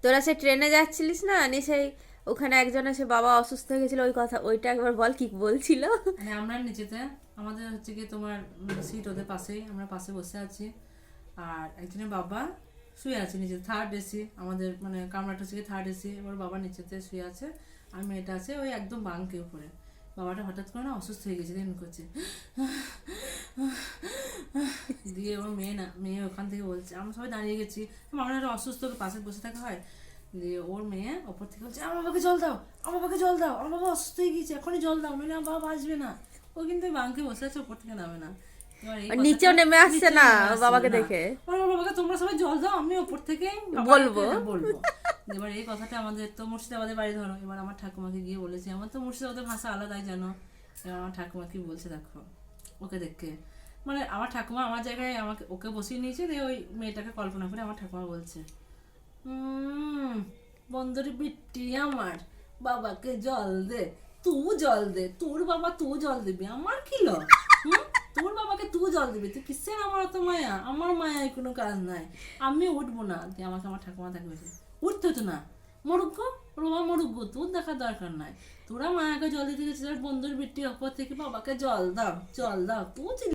তোরা সে ট্রেনে যাচ্ছিলিস না, সেই ওখানে একজন এসে বাবা অসুস্থ হয়ে গেছিল, ওই কথা ওইটা একবার বল, কি বলছিল। মানে আমরা নিচেতে আমাদের হচ্ছে কি তোমার সিট ওদের পাশেই, আমরা পাশে বসে আছি, আর একজনের বাবা শুয়ে আছে নিচে, থার্ড এসি আমাদের মানে কামরাটা হচ্ছে থার্ড এসি, এবার বাবা নিচেতে শুয়ে আছে আর মেয়েটা আছে ওই একদম বাঙ্কে উপরে। বাবাটা হঠাৎ করে না অসুস্থ হয়ে গেছে, দেন করছে দিয়ে ওর মেয়ে ওখান থেকে বলছে, আমরা সবাই দাঁড়িয়ে গেছি, আমরা একটা অসুস্থ পাশে বসে থাকা হয়, দিয়ে ওর মেয়ে ওপর থেকে বলছে আমার বাবাকে জল দাও, আমার বাবাকে জল দাও, আমার বাবা অসুস্থ হয়ে গেছে, এখনই জল দাও, মানে আমার বাবা বাঁচবে না। ও কিন্তু বাঙ্কে বসে আছে, ওপর থেকে নামে না। নিচেও নেমে আসছে না বাবাকে দেখে, আমার বাবাকে তোমরা সবাই জল দাও, আমি ওপর থেকে বলবো। এবার এই কথাটা আমাদের তো মুর্শিদাবাদের বাড়ি ধরো, এবার আমার ঠাকুমাকে গিয়ে বলেছি, আমার তো মুর্শিদাবাদের ভাষা আলাদাই জানো, এবার আমার ঠাকুমা কি বলছে দেখো ওকে দেখে, মানে আমার ঠাকুমা আমার জায়গায় আমাকে ওকে বসিয়ে নিয়েছে, দিয়ে ওই মেয়েটাকে কল্পনা করে আমার ঠাকুমা বলছে বন্দরে বিট্টি আমার বাবাকে জল দে, তুই জল দে, তোর বাবা তুই জল দিবি, আমার কি ল, তোর বাবাকে তুই জল দিবি, তুই কিসের আমার অত মায়া, আমার মায়ায় কোনো কাজ নাই, আমি উঠবো না। দিয়ে আমাকে আমার ঠাকুমা তাকে বলছে উঠতে হতো না, মরুক ওর বাবা মরুক, তোর দেখার দরকার নাই, তোরা মায়াকে জল দিতে গেছিস, বন্ধুর বিট্টি অপর থেকে বাবাকে জল দাও জল দাও, তুই